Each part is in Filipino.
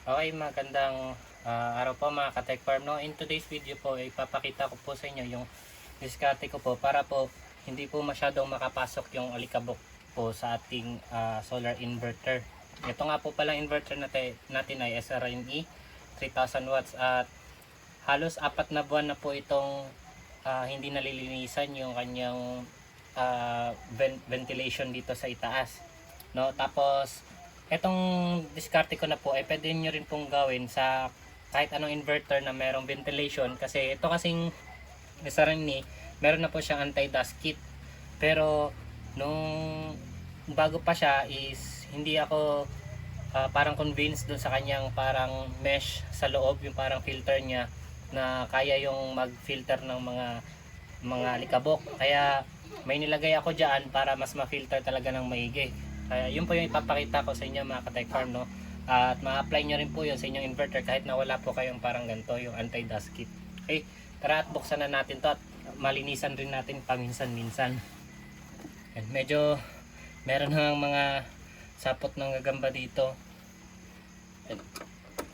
Okay, magandang araw po mga ka-tech farm. No? In today's video po, ipapakita ko po sa inyo yung diskarte ko po para po hindi po masyadong makapasok yung alikabok po sa ating solar inverter. Ito nga po palang inverter natin ay SRNE 3000 watts at halos 4 na buwan na po itong hindi nalilinisan yung kanyang ventilation dito sa itaas. No? Tapos etong diskarte ko na po ay pwede nyo rin pong gawin sa kahit anong inverter na merong ventilation, kasi ito kasing SRNE meron na po siyang anti-dust kit, pero nung bago pa siya is hindi ako parang convinced dun sa kanyang parang mesh sa loob, yung parang filter niya na kaya yung mag-filter ng mga alikabok. Kaya may nilagay ako dyan para mas ma-filter talaga ng maigi. Kaya yun po yung ipapakita ko sa inyo mga ka-tech farm, no? At ma-apply nyo rin po yun sa inyong inverter kahit na wala po kayong parang ganito, yung anti-dust kit. Okay, tara at buksan na natin to at malinisan rin natin paminsan-minsan. Medyo meron ng mga sapot ng gagamba dito.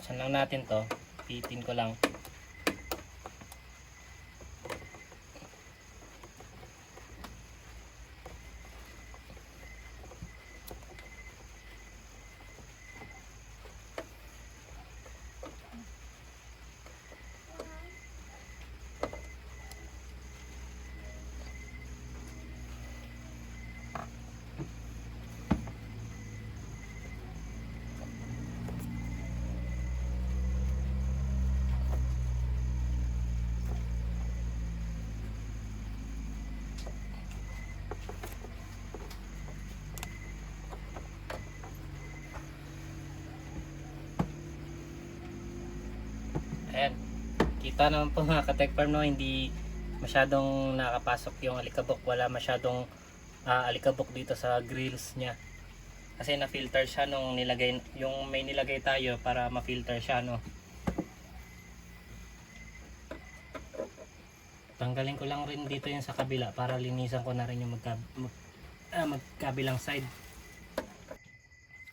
Saan lang natin to, pitin ko lang. Ayan, kita naman po mga ka-tech farm, no, hindi masyadong nakapasok yung alikabok, wala masyadong alikabok dito sa grills niya kasi na-filter siya nung nilagay, yung may nilagay tayo para ma-filter siya, no. Tanggalin ko lang rin dito yung sa kabila para linisan ko na rin yung magkabilang side.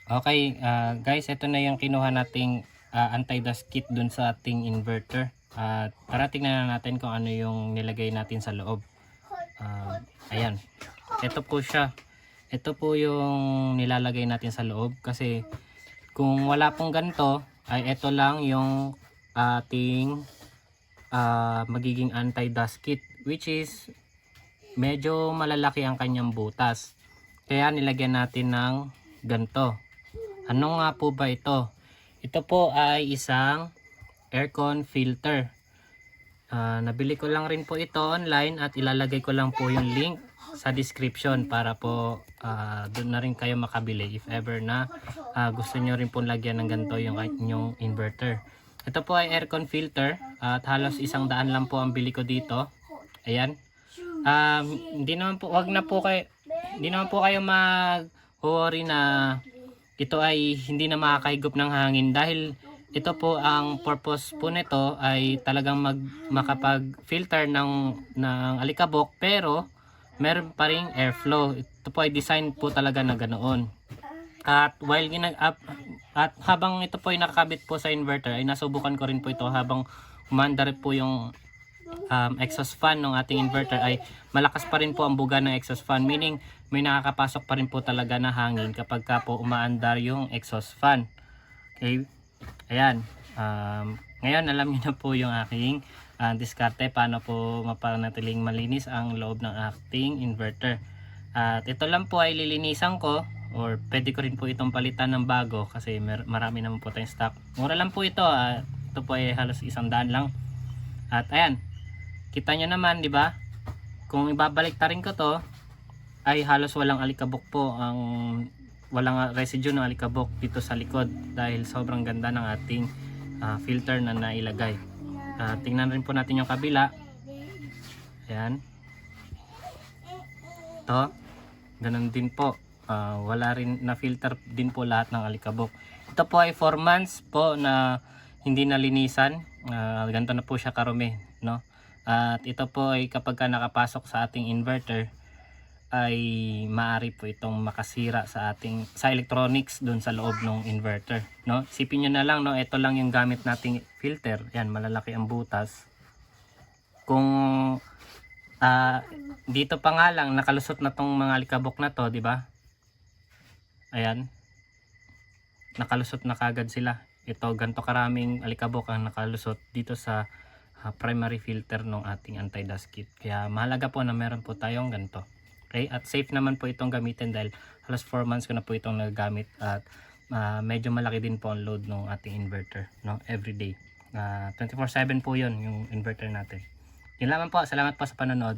Okay, guys, ito na yung kinuha nating anti-dust kit dun sa ating inverter. Tara tingnan na natin kung ano yung nilagay natin sa loob. Ayan, ito po siya. Ito po yung nilalagay natin sa loob, kasi kung wala pong ganito ay ito lang yung ating magiging anti-dust kit, which is medyo malalaki ang kanyang butas, kaya nilagyan natin ng ganito. Ano nga po ba ito? Ito po ay isang aircon filter. Nabili ko lang rin po ito online at ilalagay ko lang po yung link sa description para po doon na rin kayo makabili if ever na gusto nyo rin po lagyan ng ganito yung inyong inverter. Ito po ay aircon filter at halos 100 lang po ang bili ko dito. Ayan. Hindi naman po, hindi naman po kayo mag-worry na ito ay hindi na makakahigop ng hangin, dahil ito po ang purpose po nito ay talagang makapag-filter ng alikabok, pero meron pa ring airflow. Ito po ay design po talaga na ganoon. At at habang ito po ay nakakabit po sa inverter, ay nasubukan ko rin po ito habang umandar po yung exhaust fan ng ating inverter, ay malakas pa rin po ang buga ng exhaust fan, meaning may nakakapasok pa rin po talaga na hangin kapag ka po umaandar yung exhaust fan. Okay, ayan, ngayon alam niyo na po yung aking diskarte paano po mapanatiling malinis ang loob ng ating inverter. At ito lang po ay lilinisan ko, or pwede ko rin po itong palitan ng bago kasi marami naman po tayong stock. Mura lang po ito, ito po ay halos 100 lang. At ayan, kita nyo naman, di ba? Kung ibabalik ta rin ko to, ay halos walang alikabok po, walang residue ng alikabok dito sa likod, dahil sobrang ganda ng ating filter na nailagay. Tingnan rin po natin yung kabila. Ayan. Ito, ganun din po. Wala rin na filter din po lahat ng alikabok. Ito po ay 4 months po na hindi nalinisan. Ganito na po siya karumi, no? At ito po ay kapag ka nakapasok sa ating inverter ay maaari po itong makasira sa ating sa electronics doon sa loob ng inverter, no? Isipin niyo na lang, no, ito lang yung gamit nating filter. Yan, malalaki ang butas. Kung dito pa nga lang nakalusot na tong mga alikabok na to, di ba? Ayan. Nakalusot na kagad sila. Ito, ganto karaming alikabok ang nakalusot dito sa primary filter ng ating anti-dust kit. Kaya mahalaga po na meron po tayong ganito. Okay? At safe naman po itong gamitin dahil halos 4 months ko na po itong nagagamit at medyo malaki din po ang load ng ating inverter, no? Everyday. 24/7 po yun yung inverter natin. Yun lamang po. Salamat po sa panonood.